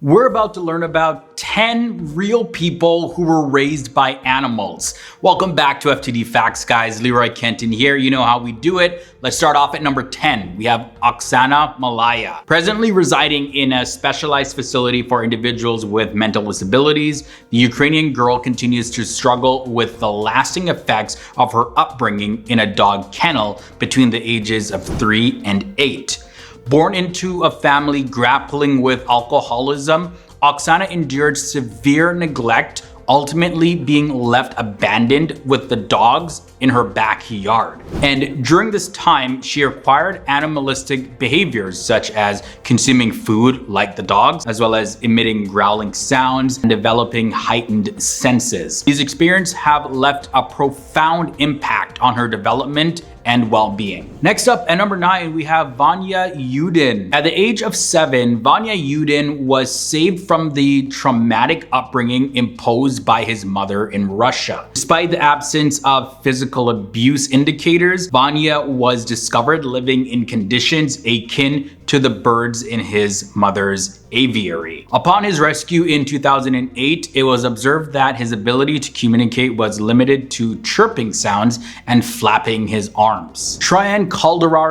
We're about to learn about 10 real people who were raised by animals. Welcome back to FTD Facts, guys. Leroy Kenton here. You know how we do it. Let's start off at number 10. We have Oksana Malaya. Presently residing in a specialized facility for individuals with mental disabilities, the Ukrainian girl continues to struggle with the lasting effects of her upbringing in a dog kennel between the ages of 3 and 8. Born into a family grappling with alcoholism, Oksana endured severe neglect, ultimately being left abandoned with the dogs in her backyard. And during this time, she acquired animalistic behaviors such as consuming food like the dogs, as well as emitting growling sounds and developing heightened senses. These experiences have left a profound impact on her development and well-being. Next up, at number 9, we have Vanya Yudin. At the age of 7, Vanya Yudin was saved from the traumatic upbringing imposed by his mother in Russia. Despite the absence of physical abuse indicators, Vanya was discovered living in conditions akin to the birds in his mother's aviary. Upon his rescue in 2008, it was observed that his ability to communicate was limited to chirping sounds and flapping his arms. Trian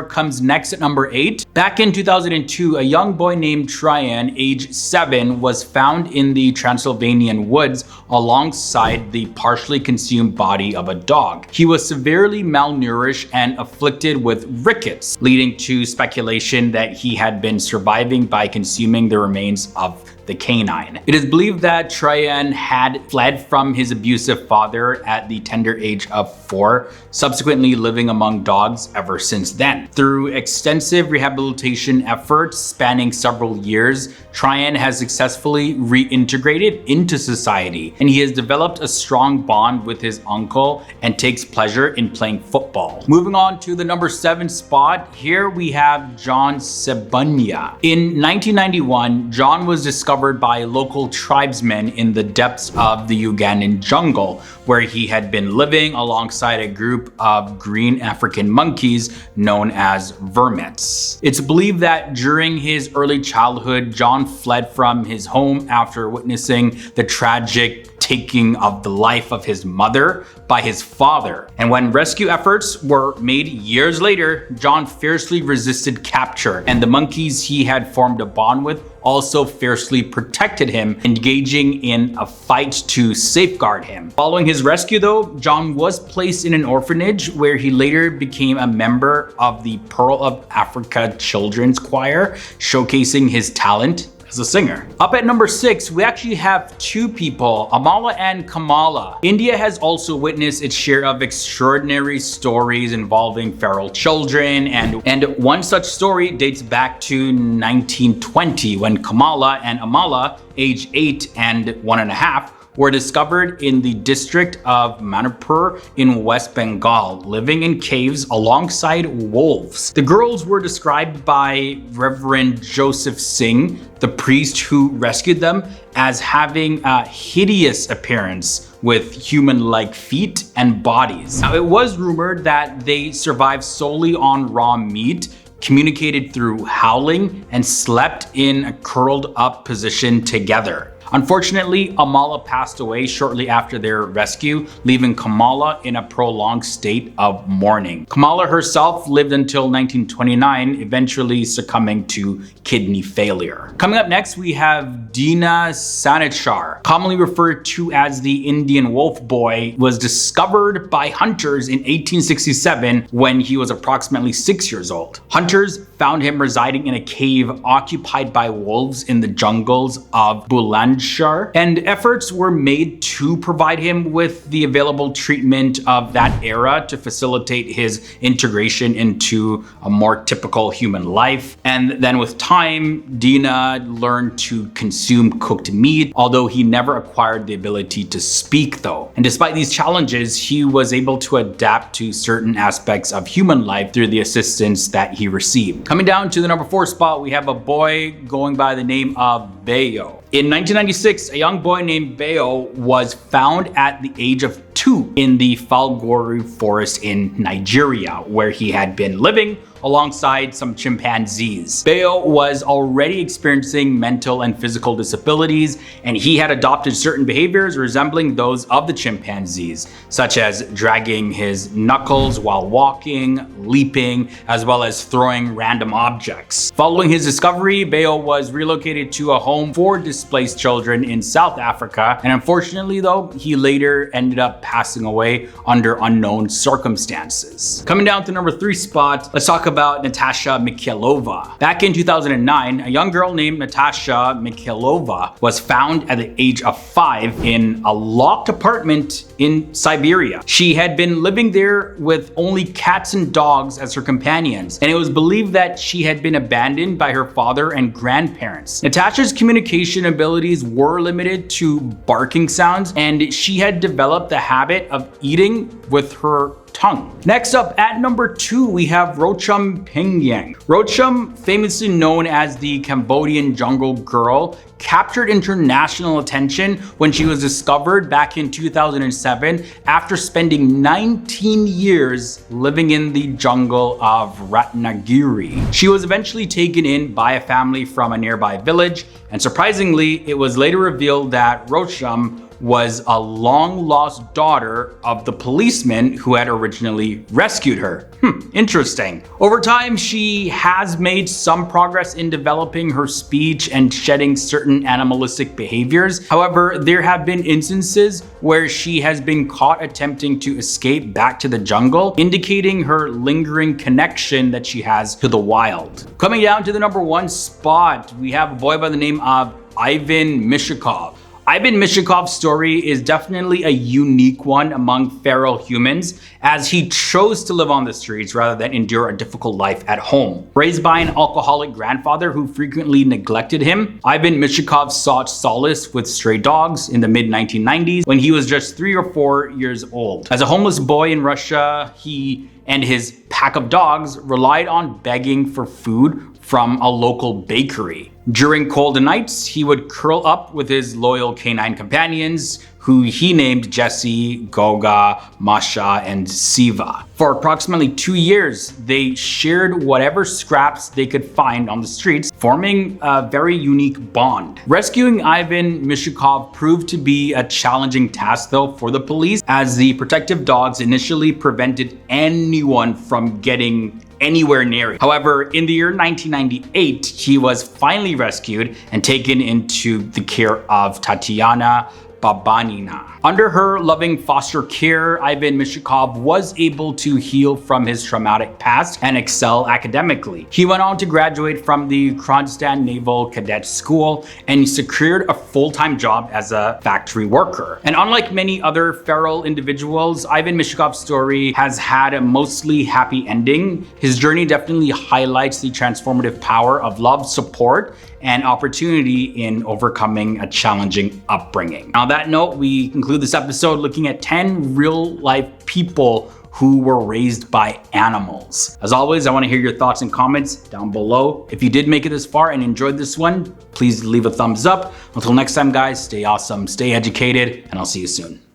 comes next at number 8. Back in 2002, a young boy named Trian, age 7, was found in the Transylvanian woods alongside the partially consumed body of a dog. He was severely malnourished and afflicted with rickets, leading to speculation that he had been surviving by consuming the remains of the canine. It is believed that Trian had fled from his abusive father at the tender age of 4, subsequently living among dogs ever since then. Through extensive rehabilitation efforts spanning several years, Trian has successfully reintegrated into society, and he has developed a strong bond with his uncle and takes pleasure in playing football. Moving on to the number 7 spot, here we have John Sebunya. In 1991, John was discovered by local tribesmen in the depths of the Ugandan jungle, where he had been living alongside a group of green African monkeys known as vermets. It's believed that during his early childhood, John fled from his home after witnessing the tragic taking of the life of his mother by his father. And when rescue efforts were made years later, John fiercely resisted capture, and the monkeys he had formed a bond with also fiercely protected him, engaging in a fight to safeguard him. Following his rescue though, John was placed in an orphanage where he later became a member of the Pearl of Africa Children's Choir, showcasing his talent as a singer. Up at number 6, we actually have 2 people, Amala and Kamala. India has also witnessed its share of extraordinary stories involving feral children, and one such story dates back to 1920 when Kamala and Amala, age 8 and 1.5, were discovered in the district of Manipur in West Bengal, living in caves alongside wolves. The girls were described by Reverend Joseph Singh, the priest who rescued them, as having a hideous appearance with human-like feet and bodies. Now, it was rumored that they survived solely on raw meat, communicated through howling, and slept in a curled up position together. Unfortunately, Amala passed away shortly after their rescue, leaving Kamala in a prolonged state of mourning. Kamala herself lived until 1929, eventually succumbing to kidney failure. Coming up next, we have Dina Sanchar, commonly referred to as the Indian Wolf Boy, was discovered by hunters in 1867 when he was approximately 6 years old. Hunters found him residing in a cave occupied by wolves in the jungles of Buland, and efforts were made to provide him with the available treatment of that era to facilitate his integration into a more typical human life. And then with time, Dina learned to consume cooked meat, although he never acquired the ability to speak though. And despite these challenges, he was able to adapt to certain aspects of human life through the assistance that he received. Coming down to the number 4 spot, we have a boy going by the name of Bayo. In 1996, a young boy named Bayo was found at the age of 2 in the Falgore forest in Nigeria, where he had been living alongside some chimpanzees. Bayo was already experiencing mental and physical disabilities, and he had adopted certain behaviors resembling those of the chimpanzees, such as dragging his knuckles while walking, leaping, as well as throwing random objects. Following his discovery, Bayo was relocated to a home for displaced children in South Africa, and unfortunately though, he later ended up passing away under unknown circumstances. Coming down to number 3 spot, let's talk about Natasha Mikhailova. Back in 2009, a young girl named Natasha Mikhailova was found at the age of 5 in a locked apartment in Siberia. She had been living there with only cats and dogs as her companions, and it was believed that she had been abandoned by her father and grandparents. Natasha's communication abilities were limited to barking sounds, and she had developed the habit of eating with her tongue. Next up at number 2, we have Rochum Pingyang. Rochum, famously known as the Cambodian jungle girl, captured international attention when she was discovered back in 2007 after spending 19 years living in the jungle of Ratnagiri. She was eventually taken in by a family from a nearby village, and surprisingly, it was later revealed that Rochum was a long-lost daughter of the policeman who had originally rescued her. Interesting. Over time, she has made some progress in developing her speech and shedding certain animalistic behaviors. However, there have been instances where she has been caught attempting to escape back to the jungle, indicating her lingering connection that she has to the wild. Coming down to the number 1 spot, we have a boy by the name of Ivan Mishakov. Ivan Mishakov's story is definitely a unique one among feral humans, as he chose to live on the streets rather than endure a difficult life at home. Raised by an alcoholic grandfather who frequently neglected him, Ivan Mishakov sought solace with stray dogs in the mid-1990s when he was just 3 or 4 years old. As a homeless boy in Russia, he and his pack of dogs relied on begging for food from a local bakery. During cold nights, he would curl up with his loyal canine companions, who he named Jesse, Goga, Masha, and Siva. For approximately 2 years, they shared whatever scraps they could find on the streets, forming a very unique bond. Rescuing Ivan Mishakov proved to be a challenging task though for the police, as the protective dogs initially prevented anyone from getting anywhere near it. However, in the year 1998, he was finally rescued and taken into the care of Tatiana Babanina. Under her loving foster care, Ivan Mishakov was able to heal from his traumatic past and excel academically. He went on to graduate from the Kronstadt Naval Cadet School and secured a full-time job as a factory worker. And unlike many other feral individuals, Ivan Mishakov's story has had a mostly happy ending. His journey definitely highlights the transformative power of love, support, and opportunity in overcoming a challenging upbringing. On that note, we conclude this episode looking at 10 real-life people who were raised by animals. As always, I want to hear your thoughts and comments down below. If you did make it this far and enjoyed this one, please leave a thumbs up. Until next time, guys, stay awesome, stay educated, and I'll see you soon.